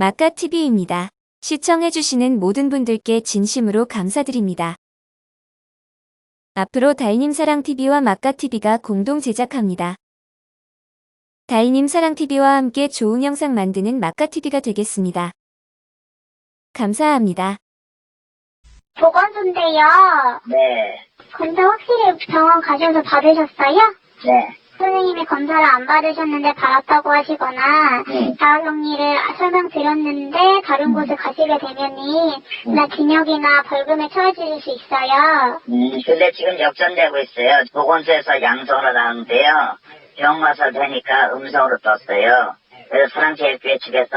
마카TV입니다. 시청해주시는 모든 분들께 진심으로 감사드립니다. 앞으로 달님사랑TV와 마카TV가 공동 제작합니다. 달님사랑TV와 함께 좋은 영상 만드는 마카TV가 되겠습니다. 감사합니다. 보건소인데요. 네, 검사 확실히 병원 가셔서 받으셨어요? 네. 선생님이 검사를 안 받으셨는데 받았다고 하시거나 자가격리를 설명드렸는데 다른 곳에 가시게 되면이 나 징역이나 벌금에 처해질 수 있어요. 근데 지금 역전되고 있어요. 보건소에서 양성으로 나왔는데요. 병 와서 되니까 음성으로 떴어요. 그래서 사랑제일교회 측에서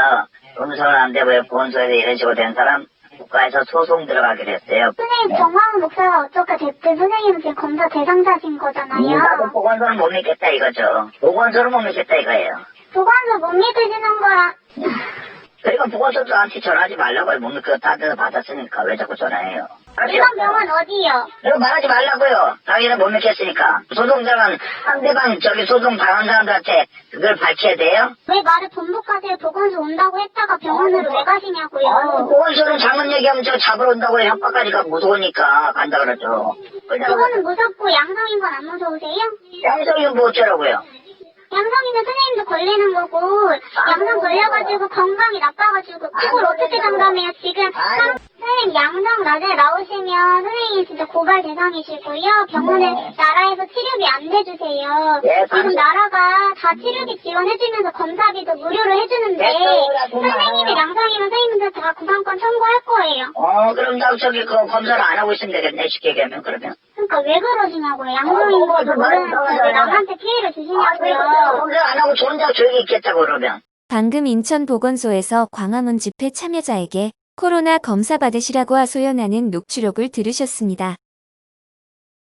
음성은 안 되고 보건소에서 이런 식으로 된 사람 국가에서 소송 들어가기로 했어요. 선생님, 정광훈 목사가 어떻게 됐든 선생님은 지금 검사 대상자신 거잖아요. 나도 보건소를 못 믿겠다 이거죠. 보건소를 못 믿겠다 이거예요. 보건소 못 믿으시는 거라. 그리고 보건소 저한테 전화하지 말라고요. 못 믿고 딴 데서 받았으니까 왜 자꾸 전화해요. 이번 병원 어디요? 그리고 말하지 말라고요. 당연히 못 믿겠으니까. 소송자는 상대방 소송 당한 사람들한테 그걸 밝혀야 돼요? 왜 말을 번복하세요? 보건소 온다고 했다가 병원으로 왜 가시냐고요? 보건소는 잘못 얘기하면 저 잡으러 온다고 협박하니까 무서우니까 간다 그러죠. 그거는 무섭고 양성인 건 안 무서우세요? 양성이면 뭐 어쩌라고요? 양성이면 선생님도 걸리는 거고 양성 걸려가지고 건강이 나빠가지고 그걸 어떻게 장담해요? 지금 선생님 양성 낮에 나오시면 선생님이 진짜 고발 대상이시고요. 병원에 나라에서 치료비 안 내주세요. 예, 지금 나라가 다 치료비 지원해주면서 검사비도 무료로 해주는데 선생님이 양성이면 선생님들 다 구상권 청구할 거예요. 그럼 나 그 검사를 안 하고 있으면 되겠네. 쉽게 얘기하면 그러면. 그러니까 왜 그러시냐고요. 양성인 것도 모르면서 왜 남한테 피해를 주시냐고요. 검사 안 하고 저 혼자 조용히 있겠다고 그러면. 방금 인천보건소에서 광화문 집회 참여자에게 코로나 검사 받으시라고 하소연하는 녹취록을 들으셨습니다.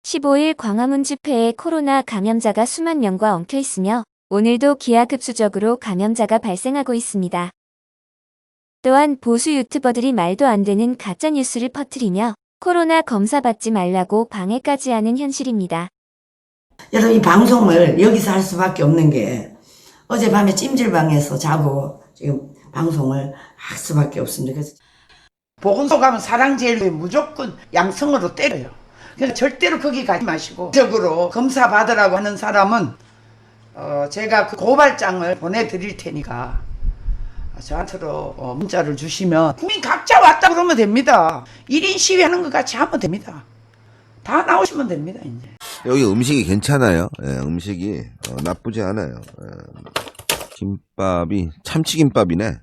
15일 광화문 집회에 코로나 감염자가 수만 명과 엉켜 있으며 오늘도 기하급수적으로 감염자가 발생하고 있습니다. 또한 보수 유튜버들이 말도 안 되는 가짜뉴스를 퍼뜨리며 코로나 검사 받지 말라고 방해까지 하는 현실입니다. 여러분, 이 방송을 여기서 할 수밖에 없는 게 어젯밤에 찜질방에서 자고 지금 방송을 할 수밖에 없습니다. 그래서 보건소 가면 사랑제일교회 무조건 양성으로 때려요. 그러니까 절대로 거기 가지 마시고 적으로 검사 받으라고 하는 사람은 제가 그 고발장을 보내드릴 테니까 저한테로 문자를 주시면 국민 각자 왔다 그러면 됩니다. 1인 시위하는 것 같이 하면 됩니다. 다 나오시면 됩니다. 이제 여기 음식이 괜찮아요. 예, 음식이 나쁘지 않아요. 김밥이 참치김밥이네.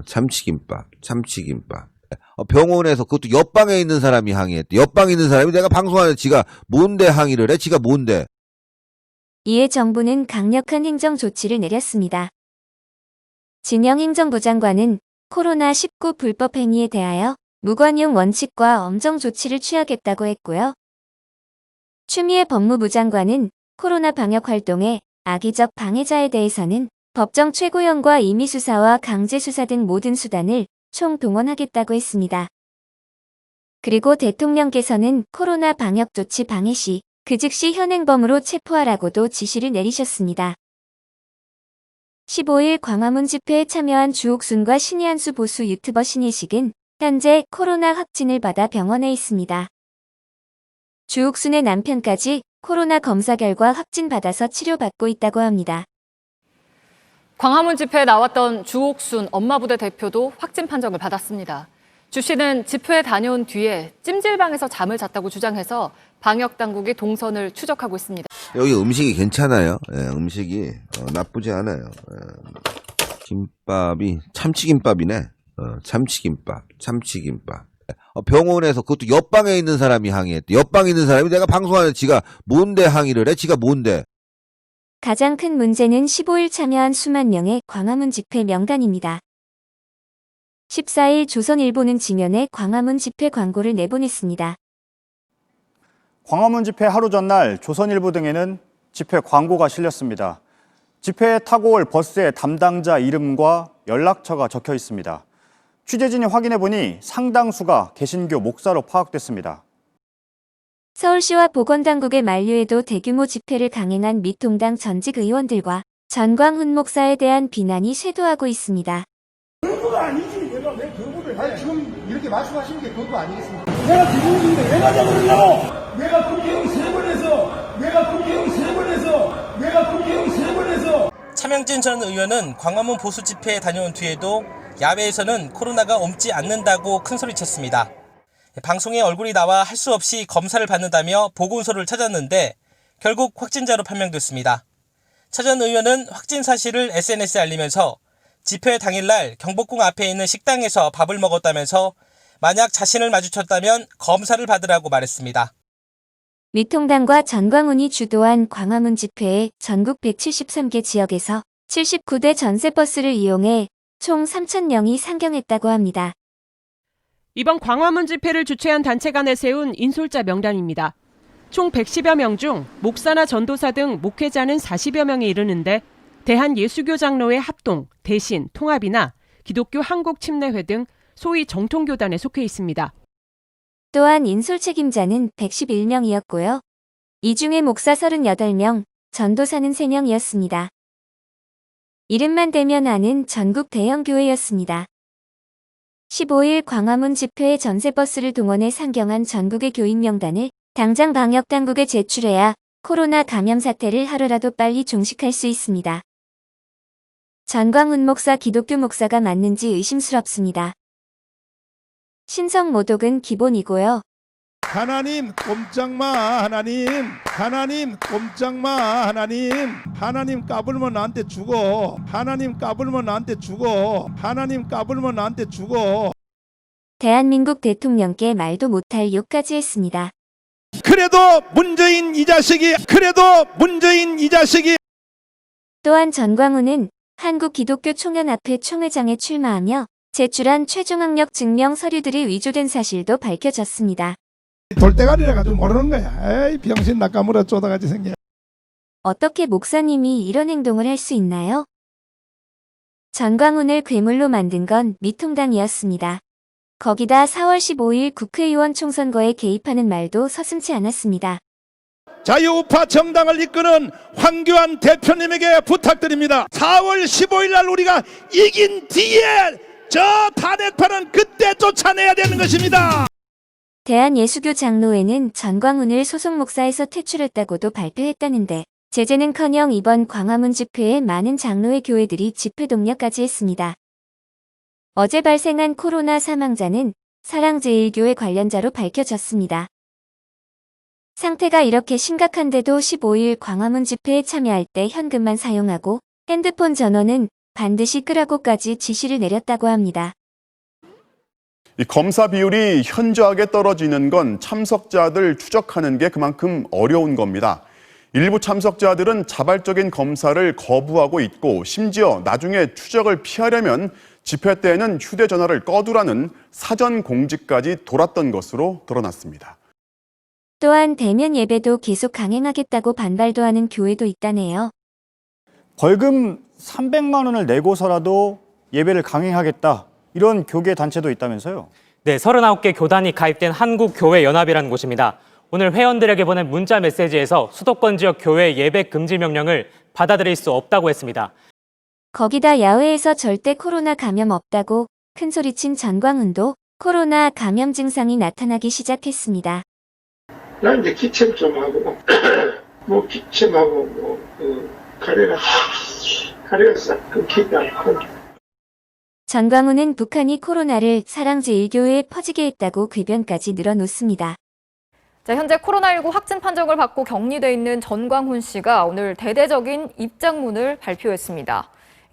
참치김밥. 병원에서 그것도 옆방에 있는 사람이 항의했대. 옆방에 있는 사람이 내가 방송하는데 지가 뭔데 항의를 해? 지가 뭔데? 이에 정부는 강력한 행정 조치를 내렸습니다. 진영 행정부 장관은 코로나19 불법 행위에 대하여 무관용 원칙과 엄정 조치를 취하겠다고 했고요. 추미애 법무부 장관은 코로나 방역 활동에 악의적 방해자에 대해서는 법정 최고형과 임의수사와 강제수사 등 모든 수단을 총동원하겠다고 했습니다. 그리고 대통령께서는 코로나 방역 조치 방해 시 그 즉시 현행범으로 체포하라고도 지시를 내리셨습니다. 15일 광화문 집회에 참여한 주옥순과 신희한수 보수 유튜버 신혜식은 현재 코로나 확진을 받아 병원에 있습니다. 주옥순의 남편까지 코로나 검사 결과 확진받아서 치료받고 있다고 합니다. 광화문 집회에 나왔던 주옥순 엄마부대 대표도 확진 판정을 받았습니다. 주 씨는 집회에 다녀온 뒤에 찜질방에서 잠을 잤다고 주장해서 방역당국이 동선을 추적하고 있습니다. 여기 음식이 괜찮아요. 예, 음식이 나쁘지 않아요. 김밥이 참치김밥이네. 참치김밥. 병원에서 그것도 옆방에 있는 사람이 항의했대. 옆방에 있는 사람이 내가 방송하는데 지가 뭔데 항의를 해? 지가 뭔데? 가장 큰 문제는 15일 참여한 수만 명의 광화문 집회 명단입니다. 14일 조선일보는 지면에 광화문 집회 광고를 내보냈습니다. 광화문 집회 하루 전날 조선일보 등에는 집회 광고가 실렸습니다. 집회에 타고 올 버스의 담당자 이름과 연락처가 적혀 있습니다. 취재진이 확인해보니 상당수가 개신교 목사로 파악됐습니다. 서울시와 보건당국의 만류에도 대규모 집회를 강행한 미통당 전직 의원들과 전광훈 목사에 대한 비난이 쇄도하고 있습니다. 거부가 아니지. 내가 왜 거부를 해? 아니, 지금 이렇게 말씀하시는 게 거부 아니겠습니까? 내가 기본인데 왜 가자 그러냐고! 내가 국회의원 3번 해서, 내가 국회의원 3번 해서. 차명진 전 의원은 광화문 보수 집회에 다녀온 뒤에도 야외에서는 코로나가 옮지 않는다고 큰소리쳤습니다. 방송에 얼굴이 나와 할 수 없이 검사를 받는다며 보건소를 찾았는데 결국 확진자로 판명됐습니다. 차 전 의원은 확진 사실을 SNS에 알리면서 집회 당일날 경복궁 앞에 있는 식당에서 밥을 먹었다면서 만약 자신을 마주쳤다면 검사를 받으라고 말했습니다. 미통당과 전광훈이 주도한 광화문 집회에 전국 173개 지역에서 79대 전세버스를 이용해 총 3,000명이 상경했다고 합니다. 이번 광화문 집회를 주최한 단체가 내세운 인솔자 명단입니다. 총 110여 명 중 목사나 전도사 등 목회자는 40여 명에 이르는데 대한예수교 장로회 합동, 대신, 통합이나 기독교 한국침례회 등 소위 정통교단에 속해 있습니다. 또한 인솔 책임자는 111명이었고요. 이 중에 목사 38명, 전도사는 3명이었습니다. 이름만 대면 아는 전국 대형 교회였습니다. 15일 광화문 집회에 전세버스를 동원해 상경한 전국의 교인 명단을 당장 방역당국에 제출해야 코로나 감염 사태를 하루라도 빨리 종식할 수 있습니다. 전광훈 목사 기독교 목사가 맞는지 의심스럽습니다. 신성 모독은 기본이고요. 하나님 꼼짝마 하나님 꼼짝마 하나님 까불면 나한테 죽어 하나님 까불면 나한테 죽어 대한민국 대통령께 말도 못할 욕까지 했습니다. 그래도 문재인 이 자식이 또한 전광훈은 한국기독교총연합회 총회장에 출마하며 제출한 최종학력 증명 서류들이 위조된 사실도 밝혀졌습니다. 돌대가리라 가지고 모르는 거야. 에이 병신 낚아물어 쪼다같이 생겨. 어떻게 목사님이 이런 행동을 할 수 있나요? 전광훈을 괴물로 만든 건 미통당이었습니다. 거기다 4월 15일 국회의원 총선거에 개입하는 말도 서슴지 않았습니다. 자유우파 정당을 이끄는 황교안 대표님에게 부탁드립니다. 4월 15일 날 우리가 이긴 뒤에 저 탄핵파는 그때 쫓아내야 되는 것입니다. 대한예수교 장로회는 전광훈을 소속 목사에서 퇴출했다고도 발표했다는데 제재는커녕 이번 광화문 집회에 많은 장로회 교회들이 집회 독려까지 했습니다. 어제 발생한 코로나 사망자는 사랑제일교회 관련자로 밝혀졌습니다. 상태가 이렇게 심각한데도 15일 광화문 집회에 참여할 때 현금만 사용하고 핸드폰 전원은 반드시 끄라고까지 지시를 내렸다고 합니다. 이 검사 비율이 현저하게 떨어지는 건 참석자들 추적하는 게 그만큼 어려운 겁니다. 일부 참석자들은 자발적인 검사를 거부하고 있고 심지어 나중에 추적을 피하려면 집회 때에는 휴대전화를 꺼두라는 사전 공지까지 돌았던 것으로 드러났습니다. 또한 대면 예배도 계속 강행하겠다고 반발도 하는 교회도 있다네요. 벌금 300만 원을 내고서라도 예배를 강행하겠다. 이런 교계 단체도 있다면서요? 네, 39개 교단이 가입된 한국교회연합이라는 곳입니다. 오늘 회원들에게 보낸 문자 메시지에서 수도권 지역 교회 예배 금지 명령을 받아들일 수 없다고 했습니다. 거기다 야외에서 절대 코로나 감염 없다고 큰소리친 전광훈도 코로나 감염 증상이 나타나기 시작했습니다. 난 이제 기침 좀 하고 기침하고 가래가 싹 끊기지 않고. 전광훈은 북한이 코로나를 사랑제일교회에 퍼지게 했다고 궤변까지 늘어놓습니다. 자, 현재 코로나19 확진 판정을 받고 격리돼 있는 전광훈 씨가 오늘 대대적인 입장문을 발표했습니다.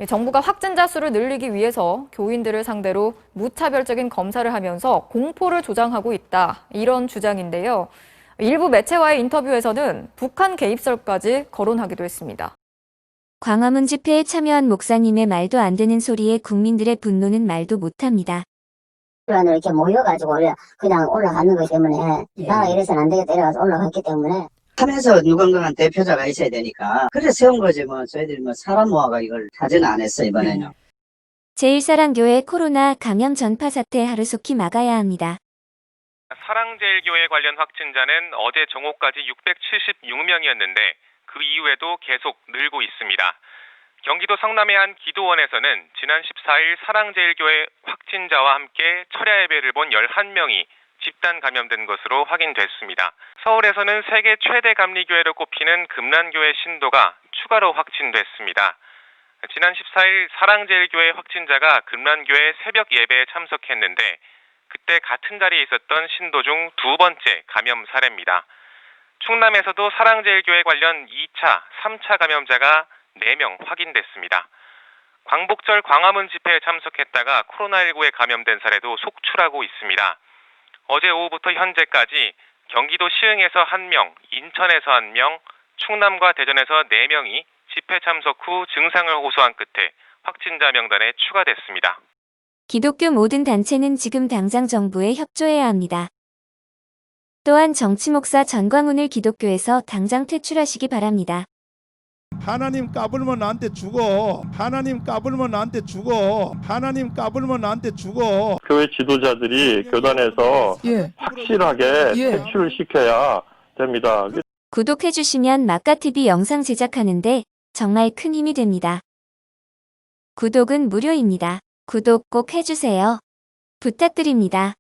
정부가 확진자 수를 늘리기 위해서 교인들을 상대로 무차별적인 검사를 하면서 공포를 조장하고 있다. 이런 주장인데요. 일부 매체와의 인터뷰에서는 북한 개입설까지 거론하기도 했습니다. 광화문 집회에 참여한 목사님의 말도 안 되는 소리에 국민들의 분노는 말도 못합니다. 이렇게 모여가지고 그냥 올라가는 거기 때문에 나가 이래서는 안 되겠다 이래가지고 올라갔기 때문에 하면서 유건강한 대표자가 있어야 되니까 그래 세운 거지 뭐 저희들이 뭐 사람 모아가 이걸 타제는 안 했어 이번에는. 제일사랑교회 코로나 감염 전파 사태 하루속히 막아야 합니다. 사랑제일교회 관련 확진자는 어제 정오까지 676명이었는데 그 이후에도 계속 늘고 있습니다. 경기도 성남의 한 기도원에서는 지난 14일 사랑제일교회 확진자와 함께 철야 예배를 본 11명이 집단 감염된 것으로 확인됐습니다. 서울에서는 세계 최대 감리교회로 꼽히는 금란교회 신도가 추가로 확진됐습니다. 지난 14일 사랑제일교회 확진자가 금란교회 새벽 예배에 참석했는데 그때 같은 자리에 있었던 신도 중 두 번째 감염 사례입니다. 충남에서도 사랑제일교회 관련 2차, 3차 감염자가 4명 확인됐습니다. 광복절 광화문 집회에 참석했다가 코로나19에 감염된 사례도 속출하고 있습니다. 어제 오후부터 현재까지 경기도 시흥에서 1명, 인천에서 1명, 충남과 대전에서 4명이 집회 참석 후 증상을 호소한 끝에 확진자 명단에 추가됐습니다. 기독교 모든 단체는 지금 당장 정부에 협조해야 합니다. 또한 정치 목사 전광훈을 기독교에서 당장 퇴출하시기 바랍니다. 하나님 까불면 나한테 죽어. 하나님 까불면 나한테 죽어. 하나님 까불면 나한테 죽어. 교회 지도자들이 교단에서 확실하게 퇴출을 시켜야 됩니다. 구독해주시면 마카TV 영상 제작하는데 정말 큰 힘이 됩니다. 구독은 무료입니다. 구독 꼭 해주세요. 부탁드립니다.